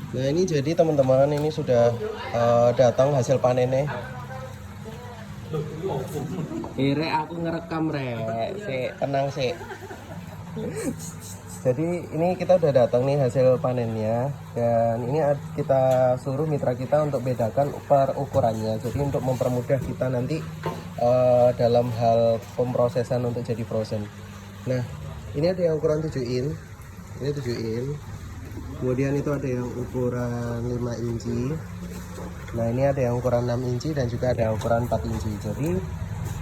Nah ini jadi teman-teman, ini sudah datang hasil panennya. Rek aku ngerekam rek, tenang sih. Jadi ini kita udah datang nih hasil panennya, dan ini kita suruh mitra kita untuk bedakan per ukurannya. Jadi untuk mempermudah kita nanti dalam hal pemrosesan untuk jadi frozen. Nah ini ada yang ukuran 7 in, ini 7 in. Kemudian itu ada yang ukuran 5 inci. Nah ini ada yang ukuran 6 inci dan juga ada yang ukuran 4 inci. Jadi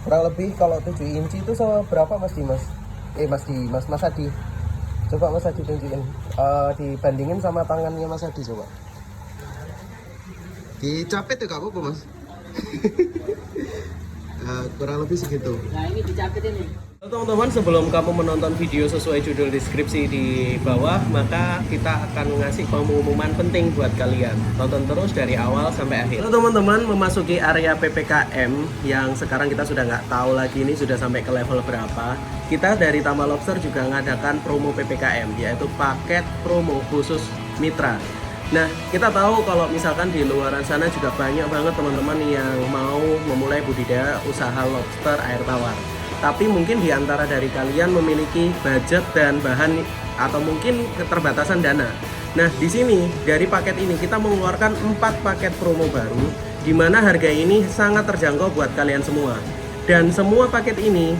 kurang lebih kalau 7 inci itu sama berapa Mas Dimas? Mas Adi. Coba Mas Adi tunjukin, dibandingin sama tangannya Mas Adi coba. Dicapit ya gak apa-apa Mas. Kurang lebih segitu. Nah ini dicapit ini. Teman-teman, sebelum kamu menonton video sesuai judul deskripsi di bawah, maka kita akan ngasih pengumuman penting buat kalian. Tonton terus dari awal sampai akhir. Halo teman-teman, memasuki area PPKM yang sekarang kita sudah nggak tahu lagi ini sudah sampai ke level berapa. Kita dari Tambah Lobster juga mengadakan promo PPKM, yaitu paket promo khusus mitra. Nah, kita tahu kalau misalkan di luar sana juga banyak banget teman-teman yang mau memulai budidaya usaha lobster air tawar. Tapi mungkin di antara dari kalian memiliki budget dan bahan atau mungkin keterbatasan dana. Nah, di sini dari paket ini kita mengeluarkan 4 paket promo baru, di mana harga ini sangat terjangkau buat kalian semua. Dan semua paket ini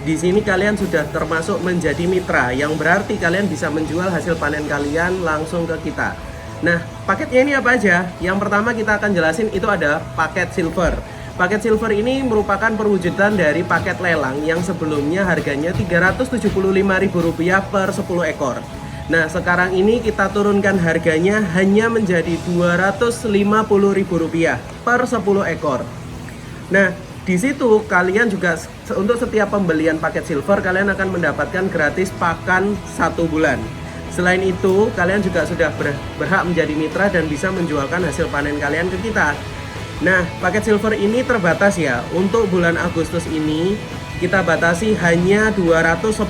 di sini kalian sudah termasuk menjadi mitra, yang berarti kalian bisa menjual hasil panen kalian langsung ke kita. Nah, paketnya ini apa aja? Yang pertama kita akan jelasin itu ada paket silver. Paket silver ini merupakan perwujudan dari paket lelang yang sebelumnya harganya Rp375.000 per 10 ekor. Nah, sekarang ini kita turunkan harganya hanya menjadi Rp250.000 per 10 ekor. Nah, di situ kalian juga untuk setiap pembelian paket silver kalian akan mendapatkan gratis pakan 1 bulan. Selain itu, kalian juga sudah berhak menjadi mitra dan bisa menjualkan hasil panen kalian ke kita. Nah, paket silver ini terbatas ya. Untuk bulan Agustus ini kita batasi hanya 210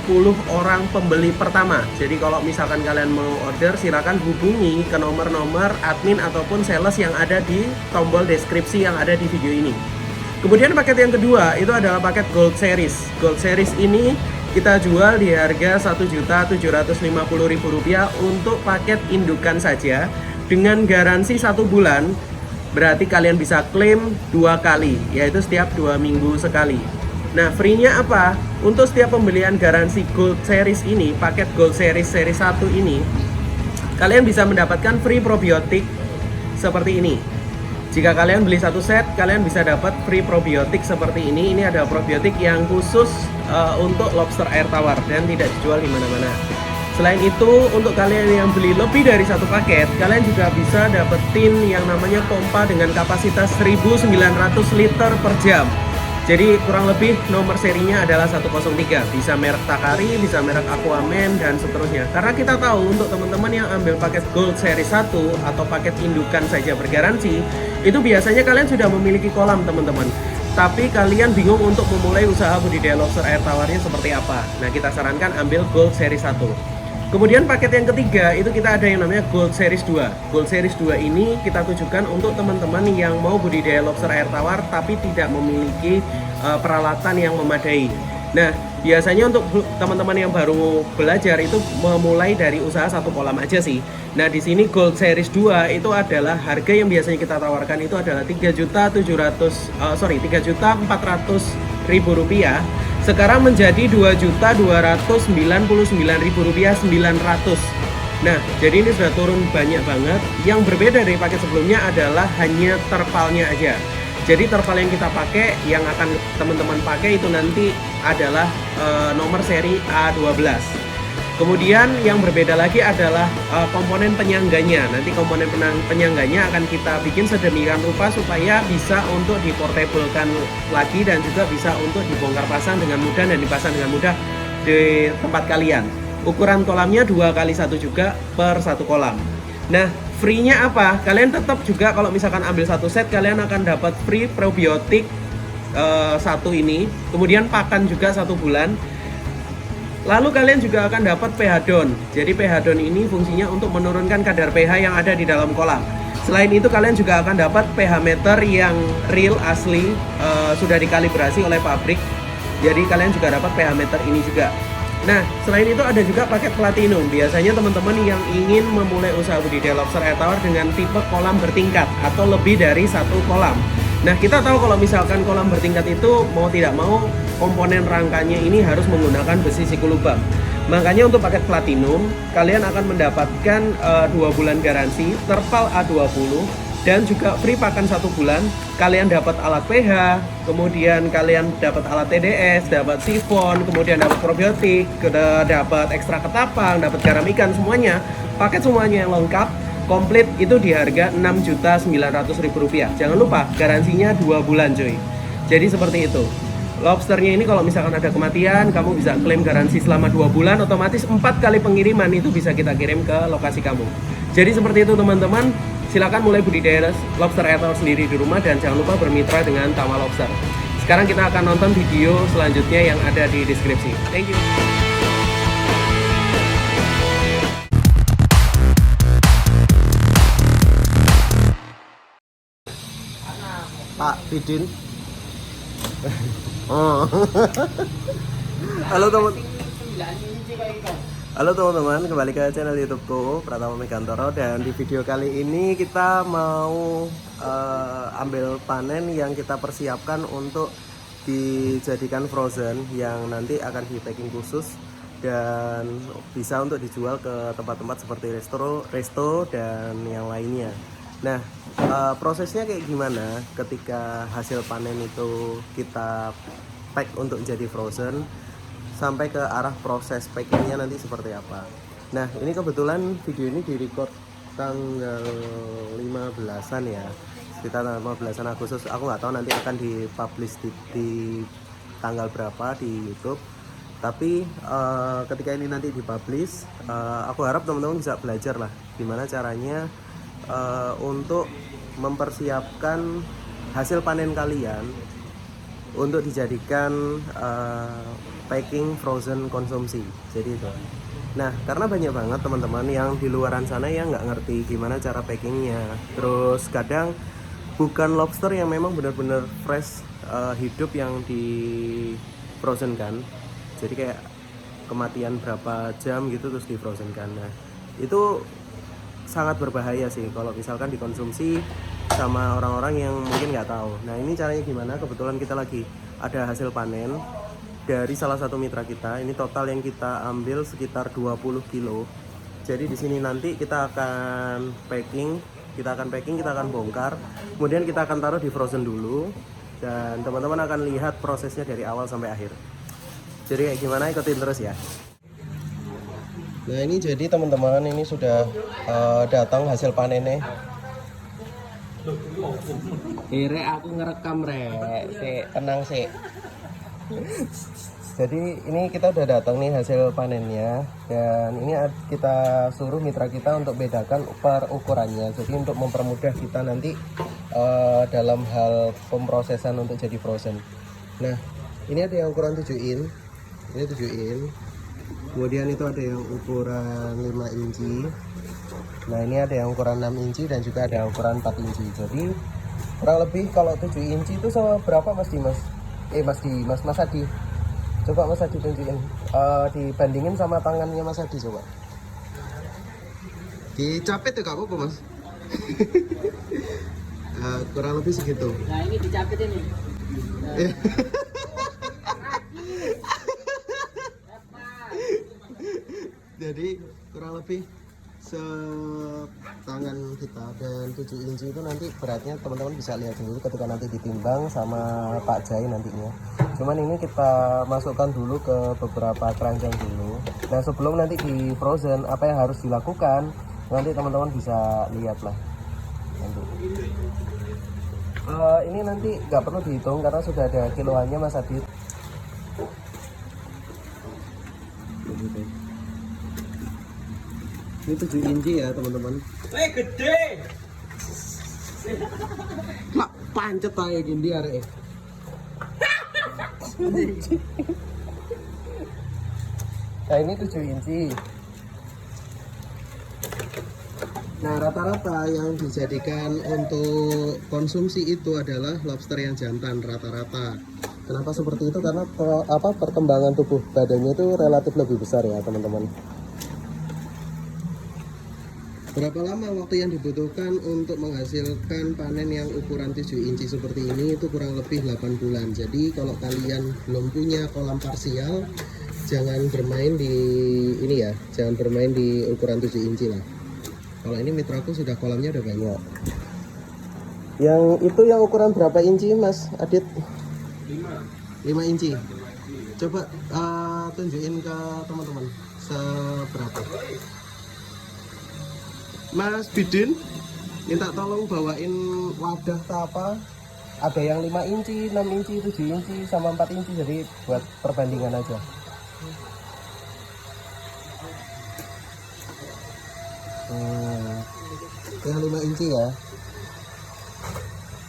orang pembeli pertama. Jadi kalau misalkan kalian mau order, silakan hubungi ke nomor-nomor admin ataupun sales yang ada di tombol deskripsi yang ada di video ini. Kemudian paket yang kedua itu adalah paket Gold Series. Gold Series ini kita jual di harga Rp1.750.000 untuk paket indukan saja dengan garansi 1 bulan. Berarti kalian bisa klaim 2 kali, yaitu setiap 2 minggu sekali. Nah, free-nya apa? Untuk setiap pembelian garansi Gold Series ini, paket Gold Series seri 1 ini, kalian bisa mendapatkan free probiotik seperti ini. Jika kalian beli 1 set, kalian bisa dapat free probiotik seperti ini. Ini ada probiotik yang khusus untuk lobster air tawar dan tidak dijual di mana-mana. Selain itu, untuk kalian yang beli lebih dari 1 paket, kalian juga bisa dapetin yang namanya pompa dengan kapasitas 1900 liter per jam. Jadi kurang lebih nomor serinya adalah 103. Bisa merek Takari, bisa merek Aquaman, dan seterusnya. Karena kita tahu untuk teman-teman yang ambil paket Gold Seri 1 atau paket indukan saja bergaransi, itu biasanya kalian sudah memiliki kolam teman-teman. Tapi kalian bingung untuk memulai usaha budidaya lobster air tawarnya seperti apa. Nah, kita sarankan ambil Gold Seri 1. Kemudian paket yang ketiga itu kita ada yang namanya Gold Series 2. Gold Series 2 ini kita tujukan untuk teman-teman yang mau budidaya lobster air tawar tapi tidak memiliki peralatan yang memadai. Nah, biasanya untuk teman-teman yang baru belajar itu memulai dari usaha 1 kolam aja sih. Nah, di sini Gold Series 2 itu adalah harga yang biasanya kita tawarkan itu adalah Rp3.400.000. Sekarang menjadi Rp2.299.900. Nah, jadi ini sudah turun banyak banget. Yang berbeda dari paket sebelumnya adalah hanya terpalnya aja. Jadi terpal yang kita pakai, yang akan teman-teman pakai itu nanti adalah nomor seri A12. Kemudian yang berbeda lagi adalah komponen penyangganya. Nanti komponen penyangganya akan kita bikin sedemikian rupa supaya bisa untuk diportablekan lagi dan juga bisa untuk dibongkar pasang dengan mudah dan dipasang dengan mudah di tempat kalian. Ukuran kolamnya 2x1 juga per 1 kolam. Nah, free-nya apa? Kalian tetap juga kalau misalkan ambil 1 set, kalian akan dapat free probiotik 1 ini. Kemudian pakan juga 1 bulan. Lalu kalian juga akan dapat pH DON. Jadi pH DON ini fungsinya untuk menurunkan kadar pH yang ada di dalam kolam. Selain itu kalian juga akan dapat pH meter yang real asli, sudah dikalibrasi oleh pabrik. Jadi kalian juga dapat pH meter ini juga. Nah, selain itu ada juga paket platinum. Biasanya teman-teman yang ingin memulai usaha budidaya lobster air tawar dengan tipe kolam bertingkat atau lebih dari satu kolam. Nah, kita tahu kalau misalkan kolam bertingkat itu mau tidak mau komponen rangkanya ini harus menggunakan besi sikulubang. Makanya untuk paket platinum kalian akan mendapatkan 2 bulan garansi terpal A20 dan juga free pakan 1 bulan. Kalian dapat alat pH, kemudian kalian dapat alat TDS, dapat sifon, kemudian dapat probiotik, dapat ekstra ketapang, dapat garam ikan, semuanya. Paket semuanya yang lengkap, komplit itu di harga Rp6.900.000. Jangan lupa garansinya 2 bulan cuy. Jadi seperti itu. Lobsternya ini kalau misalkan ada kematian, kamu bisa klaim garansi selama 2 bulan, otomatis 4 kali pengiriman itu bisa kita kirim ke lokasi kamu. Jadi seperti itu teman-teman. Silakan mulai budidaya lobster air tawar sendiri di rumah dan jangan lupa bermitra dengan Tama Lobster. Sekarang kita akan nonton video selanjutnya yang ada di deskripsi. Thank you. Pak Bidin. Oh. Halo teman. Halo teman-teman, kembali ke channel YouTubeku Pratama Megantoro. Dan di video kali ini kita mau ambil panen yang kita persiapkan untuk dijadikan frozen, yang nanti akan di packing khusus dan bisa untuk dijual ke tempat-tempat seperti resto dan yang lainnya. Nah, prosesnya kayak gimana ketika hasil panen itu kita pack untuk jadi frozen sampai ke arah proses packingnya nanti seperti apa. Nah, ini kebetulan video ini direcord tanggal 15-an ya, sekitar tanggal 15-an Agustus. Aku nggak tahu nanti akan dipublish di tanggal berapa di YouTube. Tapi ketika ini nanti dipublish, aku harap teman-teman bisa belajar lah gimana caranya untuk mempersiapkan hasil panen kalian untuk dijadikan packing frozen konsumsi. Jadi itu. Nah, karena banyak banget teman-teman yang di luaran sana yang nggak ngerti gimana cara packingnya. Terus kadang bukan lobster yang memang benar-benar fresh, hidup yang di frozen kan. Jadi kayak kematian berapa jam gitu terus di frozen kan. Nah, itu sangat berbahaya sih kalau misalkan dikonsumsi sama orang-orang yang mungkin nggak tahu. Nah, ini caranya gimana? Kebetulan kita lagi ada hasil panen dari salah satu mitra kita. Ini total yang kita ambil sekitar 20 kilo. Jadi di sini nanti kita akan packing, kita akan bongkar, kemudian kita akan taruh di frozen dulu, dan teman-teman akan lihat prosesnya dari awal sampai akhir. Jadi kayak gimana, ikutin terus ya. Nah, ini jadi teman-teman, ini sudah datang hasil panennya. Rek, aku ngerekam rek, tenang sih. Jadi ini kita udah datang nih hasil panennya, dan ini kita suruh mitra kita untuk bedakan per ukurannya. Jadi untuk mempermudah kita nanti dalam hal pemrosesan untuk jadi frozen. Nah, ini ada yang ukuran 7 in, ini 7 in. Kemudian itu ada yang ukuran 5 inci. Nah, ini ada yang ukuran 6 inci dan juga ada yang ukuran 4 inci. Jadi kurang lebih kalau 7 inci itu sama berapa Mas Dimas? Mas Adi. Coba Mas Adi tunjukin, dibandingin sama tangannya Mas Adi coba. Dicapit ya gak apa-apa Mas. Kurang lebih segitu. Nah, ini dicapit ini. Jadi kurang lebih setangan kita, dan 7 inci itu nanti beratnya teman-teman bisa lihat dulu ketika nanti ditimbang sama Pak Jai nantinya. Cuman ini kita masukkan dulu ke beberapa keranjang dulu. Nah, sebelum nanti di frozen, apa yang harus dilakukan nanti teman-teman bisa lihat lah nanti. Ini nanti nggak perlu dihitung karena sudah ada kiloannya Mas Adit. Ini 7 inci ya teman-teman. Gede. Mak pancet aja gini arek. Nah ini 7 inci. Nah rata-rata yang dijadikan untuk konsumsi itu adalah lobster yang jantan rata-rata. Kenapa seperti itu? Karena perkembangan tubuh badannya itu relatif lebih besar ya teman-teman. Berapa lama waktu yang dibutuhkan untuk menghasilkan panen yang ukuran 7 inci seperti ini? Itu kurang lebih 8 bulan. Jadi kalau kalian belum punya kolam parsial, jangan bermain di ini ya, jangan bermain di ukuran 7 inci lah. Kalau ini mitraku sudah kolamnya udah banyak. Yang itu yang ukuran berapa inci Mas Adit? 5 inci. Coba tunjukin ke teman-teman seberapa. Mas Bidin minta tolong bawain wadah apa. Ada yang 5 inci, 6 inci, 7 inci, sama 4 inci. Jadi buat perbandingan aja. Yang 5 inci ya.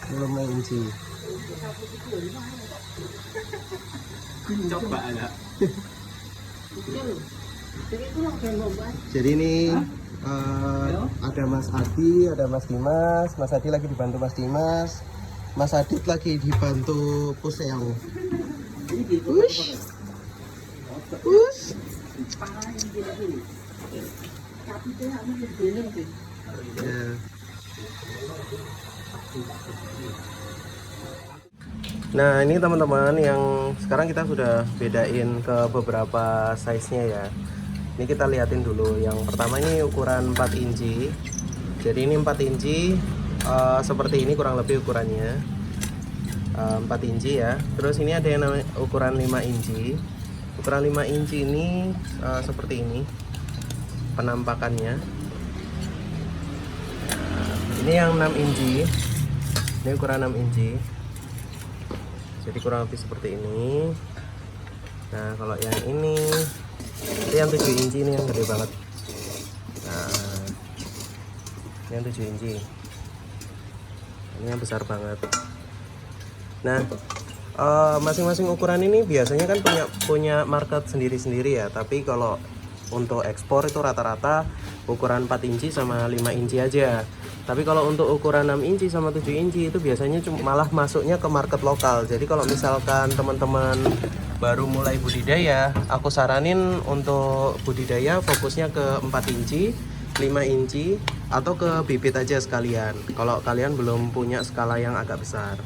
5 inci. Coba ada. Jadi ini ada Mas Adi, ada Mas Dimas. Mas Adi lagi dibantu Mas Dimas. Mas Adit lagi dibantu Puseo. Push. Push. Ya. Nah ini teman-teman yang sekarang kita sudah bedain ke beberapa size-nya ya. Ini kita liatin dulu. Yang pertama ini ukuran 4 inci. Jadi ini 4 inci seperti ini kurang lebih ukurannya 4 inci ya. Terus ini ada yang namanya ukuran 5 inci. Ukuran 5 inci ini seperti ini penampakannya. Ini yang 6 inci. Ini ukuran 6 inci. Jadi kurang lebih seperti ini. Nah kalau yang ini itu yang 7 inci, ini yang gede banget. Nah ini yang 7 inci, ini yang besar banget. Nah masing-masing ukuran ini biasanya kan punya market sendiri-sendiri ya. Tapi kalau untuk ekspor itu rata-rata ukuran 4 inci sama 5 inci aja. Tapi kalau untuk ukuran 6 inci sama 7 inci itu biasanya malah masuknya ke market lokal. Jadi kalau misalkan teman-teman baru mulai budidaya, aku saranin untuk budidaya fokusnya ke 4 inci, 5 inci, atau ke bibit aja sekalian. Kalau kalian belum punya skala yang agak besar,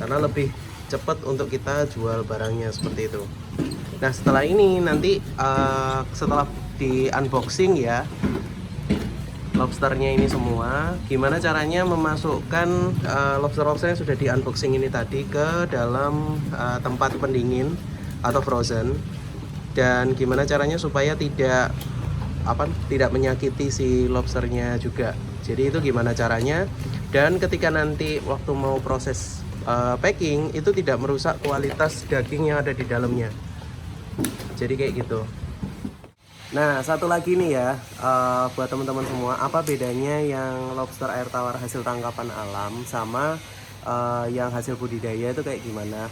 karena lebih cepat untuk kita jual barangnya seperti itu. Nah setelah ini nanti setelah di unboxing ya lobsternya ini semua, gimana caranya memasukkan lobster-lobster yang sudah di unboxing ini tadi ke dalam tempat pendingin atau frozen, dan gimana caranya supaya tidak menyakiti si lobsternya juga. Jadi itu gimana caranya, dan ketika nanti waktu mau proses packing itu tidak merusak kualitas daging yang ada di dalamnya. Jadi kayak gitu. Nah satu lagi nih ya, buat teman-teman semua, apa bedanya yang lobster air tawar hasil tangkapan alam sama yang hasil budidaya itu kayak gimana,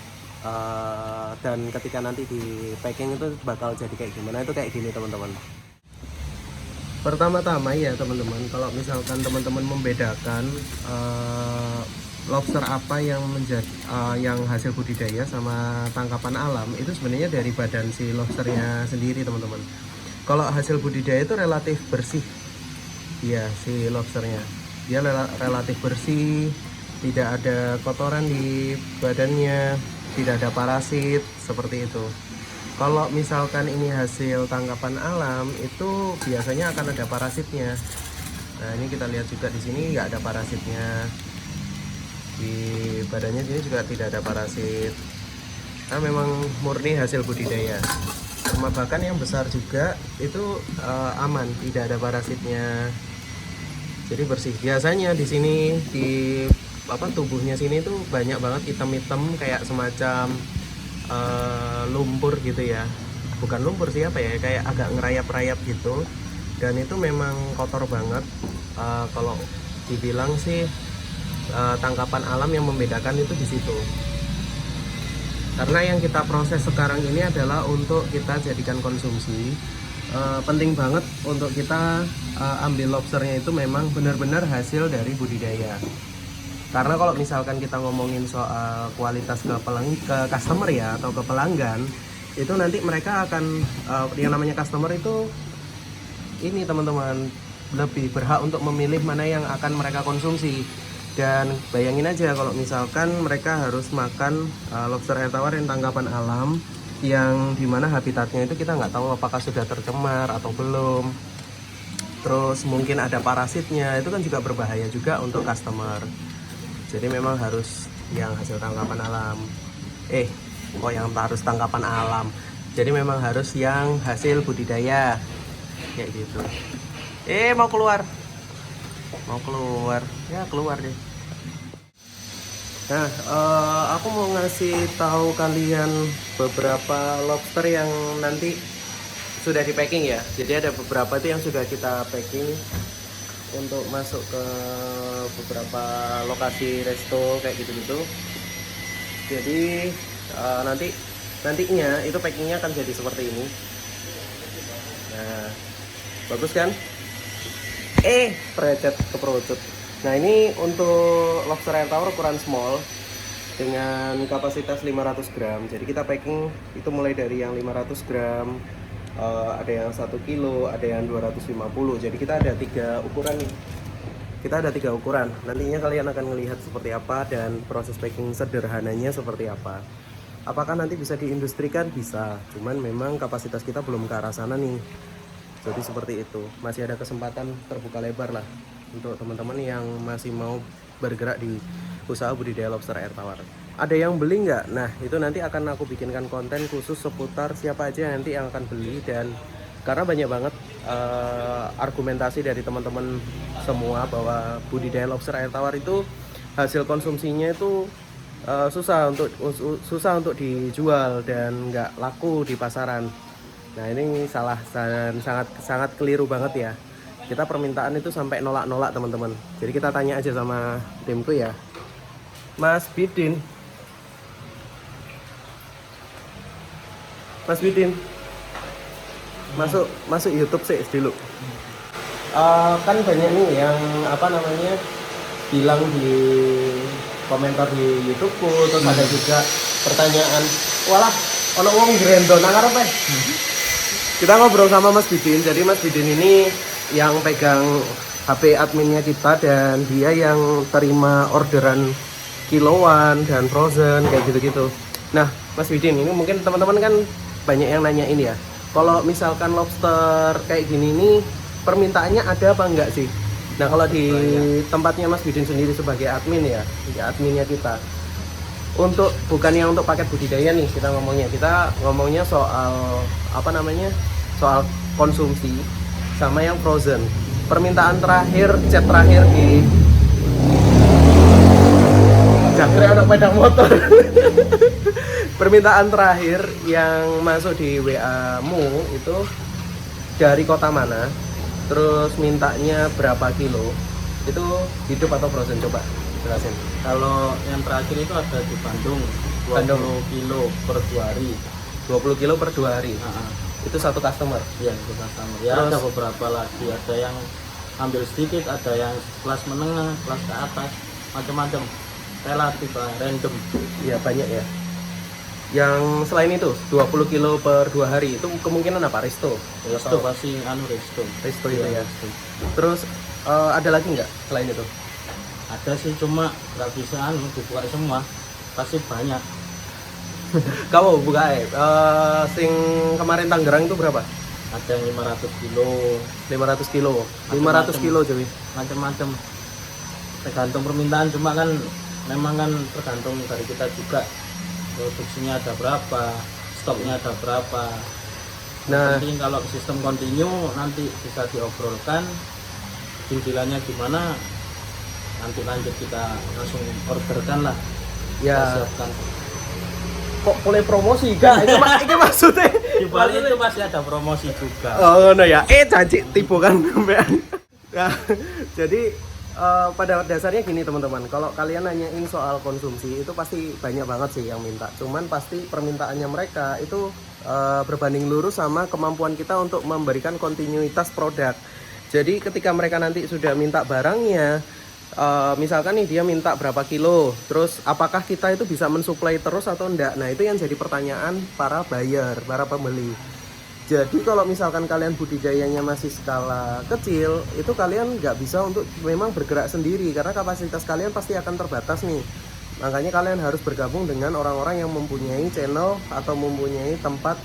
dan ketika nanti di packing itu bakal jadi kayak gimana, itu kayak gini teman-teman. Pertama-tama ya teman-teman, kalau misalkan teman-teman membedakan lobster apa yang yang hasil budidaya sama tangkapan alam, itu sebenarnya dari badan si lobsternya sendiri teman-teman. Kalau hasil budidaya itu relatif bersih ya, si lobsternya dia relatif bersih, tidak ada kotoran di badannya, tidak ada parasit seperti itu. Kalau misalkan ini hasil tangkapan alam itu biasanya akan ada parasitnya. Nah ini kita lihat juga di sini nggak ada parasitnya, di badannya sini juga tidak ada parasit. Nah memang murni hasil budidaya. Sama bahkan yang besar juga itu aman, tidak ada parasitnya, jadi bersih. Biasanya di sini di tubuhnya sini tuh banyak banget hitam-hitam kayak semacam lumpur gitu ya, bukan lumpur sih kayak agak ngerayap-rayap gitu, dan itu memang kotor banget. Kalau dibilang sih tangkapan alam yang membedakan itu di situ. Karena yang kita proses sekarang ini adalah untuk kita jadikan konsumsi. Penting banget untuk kita ambil lobsternya itu memang benar-benar hasil dari budidaya. Karena kalau misalkan kita ngomongin soal kualitas ke customer ya atau ke pelanggan, itu nanti mereka akan yang namanya customer itu ini teman-teman lebih berhak untuk memilih mana yang akan mereka konsumsi. Dan bayangin aja kalau misalkan mereka harus makan lobster air tawar yang tangkapan alam, yang dimana habitatnya itu kita nggak tahu apakah sudah tercemar atau belum, terus mungkin ada parasitnya, itu kan juga berbahaya juga untuk customer. Jadi memang harus yang hasil tangkapan alam, yang harus tangkapan alam, jadi memang harus yang hasil budidaya kayak gitu. Mau keluar ya, keluar deh. Nah, aku mau ngasih tahu kalian beberapa lobster yang nanti sudah di packing ya. Jadi ada beberapa itu yang sudah kita packing untuk masuk ke beberapa lokasi resto kayak gitu-gitu. Jadi nantinya itu packingnya akan jadi seperti ini. Nah, bagus kan? Perecet keperucut. Nah, ini untuk lobster air tawar ukuran small dengan kapasitas 500 gram. Jadi kita packing itu mulai dari yang 500 gram, ada yang 1 kilo, ada yang 250. Jadi kita ada 3 ukuran nih. Kita ada 3 ukuran. Nantinya kalian akan melihat seperti apa dan proses packing sederhananya seperti apa. Apakah nanti bisa diindustrikan? Bisa. Cuman memang kapasitas kita belum ke arah sana nih. Jadi seperti itu. Masih ada kesempatan terbuka lebar lah untuk teman-teman yang masih mau bergerak di usaha budidaya lobster air tawar. Ada yang beli nggak? Nah, itu nanti akan aku bikinkan konten khusus seputar siapa aja nanti yang akan beli. Dan karena banyak banget argumentasi dari teman-teman semua bahwa budidaya lobster air tawar itu hasil konsumsinya itu susah untuk dijual dan nggak laku di pasaran. Nah, ini salah dan sangat keliru banget ya. Kita permintaan itu sampai nolak-nolak teman-teman. Jadi kita tanya aja sama timku ya. Mas Bidin, masuk YouTube sih dulu. Kan banyak nih yang bilang di komentar di YouTubeku, terus ada juga pertanyaan, walah, ono wong grendon nang arep. Kita ngobrol sama Mas Bidin. Jadi Mas Bidin ini yang pegang HP adminnya kita dan dia yang terima orderan kiloan dan frozen kayak gitu-gitu. Nah, Mas Bidin, ini mungkin teman-teman kan banyak yang nanyain ya. Kalau misalkan lobster kayak gini nih permintaannya ada apa enggak sih? Nah, kalau di tempatnya Mas Bidin sendiri sebagai admin ya, adminnya kita. Bukannya untuk paket budidaya nih kita ngomongnya soal soal konsumsi sama yang frozen. Permintaan chat terakhir di Jakre ada sepeda motor. Permintaan terakhir yang masuk di WA-mu itu dari kota mana, terus mintanya berapa kilo, itu hidup atau frozen? Coba jelasin. Kalau yang terakhir itu ada di Bandung, 20 kilo per 2 hari. 20 kilo per 2 hari. Itu satu customer. Iya, itu customer. Ya, terus ada beberapa lagi, ada yang ambil sedikit, ada yang kelas menengah, kelas ke atas, macam-macam. Relatif random. Iya, banyak ya. Yang selain itu 20 kilo per 2 hari itu kemungkinan apa? Resto Pasti resto itu ya. Terus ada lagi nggak selain itu? Ada sih, cuma nggak bisa dibuka semua, pasti banyak. Kamu buka sing kemarin Tangerang itu berapa? Ada yang 500 kilo 500 kilo cuy. Macam-macam, tergantung permintaan, cuma kan memang kan tergantung dari kita juga, produksinya ada berapa, stoknya ada berapa. Nah, penting kalau sistem kontinu nanti bisa diobrolkan deal-dealannya gimana, nanti lanjut kita langsung orderkan lah ya. kita siapkan. Kok boleh promosi gak? Itu maksudnya Di Bali itu pasti ada promosi juga. Oh no ya, janji tipu kan. Nah, jadi pada dasarnya gini teman-teman, kalau kalian nanyain soal konsumsi itu pasti banyak banget sih yang minta. Cuman pasti permintaannya mereka itu berbanding lurus sama kemampuan kita untuk memberikan kontinuitas produk. Jadi ketika mereka nanti sudah minta barangnya, misalkan nih dia minta berapa kilo, terus apakah kita itu bisa mensuplai terus atau enggak? Nah itu yang jadi pertanyaan para buyer, para pembeli. Jadi kalau misalkan kalian budidayanya masih skala kecil, itu kalian nggak bisa untuk memang bergerak sendiri karena kapasitas kalian pasti akan terbatas nih. Makanya kalian harus bergabung dengan orang-orang yang mempunyai channel atau mempunyai tempat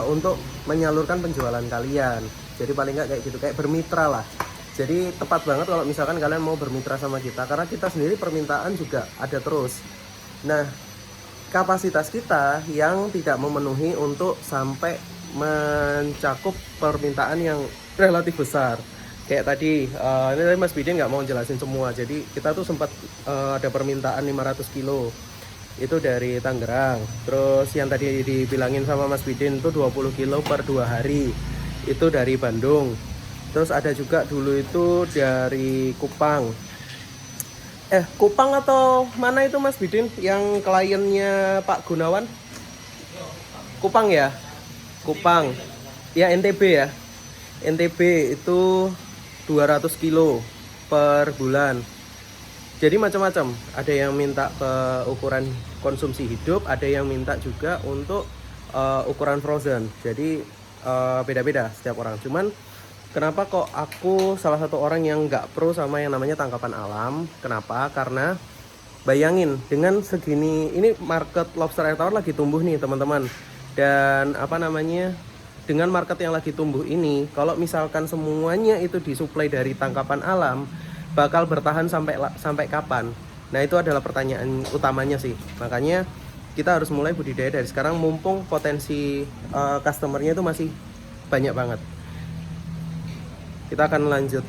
untuk menyalurkan penjualan kalian. Jadi paling nggak kayak gitu, kayak bermitra lah. Jadi tepat banget kalau misalkan kalian mau bermitra sama kita karena kita sendiri permintaan juga ada terus. Nah, kapasitas kita yang tidak memenuhi untuk sampai mencakup permintaan yang relatif besar. Kayak tadi, ini Mas Bidin nggak mau jelasin semua. Jadi kita tuh sempat ada permintaan 500 kilo itu dari Tangerang. Terus yang tadi dibilangin sama Mas Bidin itu 20 kilo per 2 hari itu dari Bandung. Terus ada juga dulu itu dari Kupang. Kupang atau mana itu Mas Bidin yang kliennya Pak Gunawan? Kupang ya? Kupang. Ya NTB ya. NTB itu 200 kilo per bulan. Jadi macam-macam. Ada yang minta ke ukuran konsumsi hidup, ada yang minta juga untuk ukuran frozen. Jadi beda-beda setiap orang. Cuman kenapa kok aku salah satu orang yang nggak pro sama yang namanya tangkapan alam? Kenapa? Karena bayangin dengan segini, ini market lobster air tawar lagi tumbuh nih teman-teman. Dan dengan market yang lagi tumbuh ini, kalau misalkan semuanya itu disuplai dari tangkapan alam, bakal bertahan sampai kapan? Nah itu adalah pertanyaan utamanya sih. Makanya kita harus mulai budidaya dari sekarang, mumpung potensi customernya itu masih banyak banget. Kita akan lanjut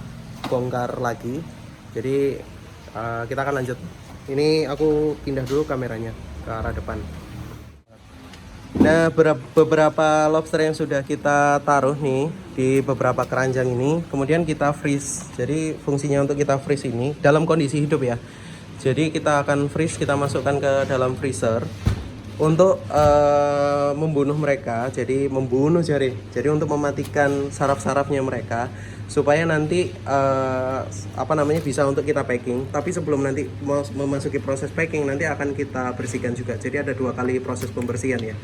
bongkar lagi. Jadi kita akan lanjut. Ini aku pindah dulu kameranya ke arah depan. Nah, beberapa lobster yang sudah kita taruh nih di beberapa keranjang ini, kemudian kita freeze. Jadi fungsinya untuk kita freeze ini dalam kondisi hidup ya. Jadi kita akan freeze, kita masukkan ke dalam freezer untuk membunuh mereka. Jadi membunuh jadi untuk mematikan saraf-sarafnya mereka supaya nanti bisa untuk kita packing. Tapi sebelum nanti memasuki proses packing, nanti akan kita bersihkan juga. Jadi ada 2 kali proses pembersihan ya.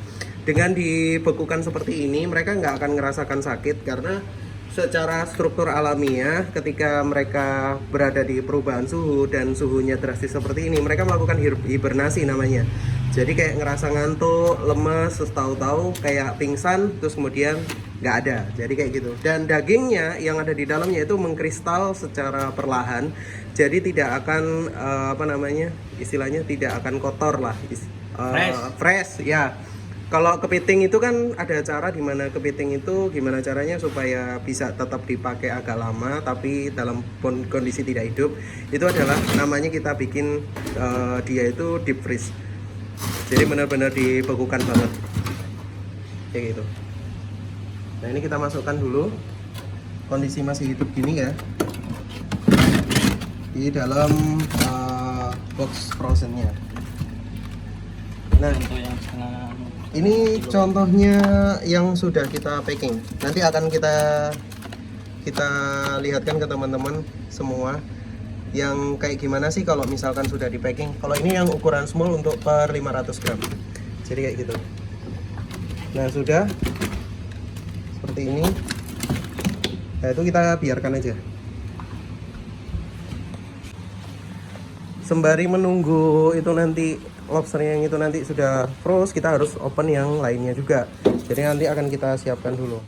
Dengan dibekukan seperti ini, mereka nggak akan ngerasakan sakit karena secara struktur alamiah ketika mereka berada di perubahan suhu dan suhunya drastis seperti ini, mereka melakukan hibernasi namanya. Jadi kayak ngerasa ngantuk, lemes, terus tahu-tahu kayak pingsan, terus kemudian nggak ada. Jadi kayak gitu. Dan dagingnya yang ada di dalamnya itu mengkristal secara perlahan. Jadi tidak akan istilahnya tidak akan kotor lah. Fresh ya. Kalau kepiting itu kan ada cara dimana kepiting itu gimana caranya supaya bisa tetap dipakai agak lama tapi dalam kondisi tidak hidup. Itu adalah namanya kita bikin dia itu deep freeze. Jadi benar-benar dibekukan banget kayak gitu. Nah ini kita masukkan dulu, kondisi masih hidup gini ya, di dalam box frozennya. Nah ini contohnya yang sudah kita packing. Nanti akan kita lihatkan ke teman-teman semua yang kayak gimana sih kalau misalkan sudah di packing. Kalau ini yang ukuran small untuk per 500 gram. Jadi kayak gitu. Nah sudah seperti ini. Nah itu kita biarkan aja. Sembari menunggu itu nanti lobsternya yang itu nanti sudah froze, kita harus open yang lainnya juga. Jadi nanti akan kita siapkan dulu.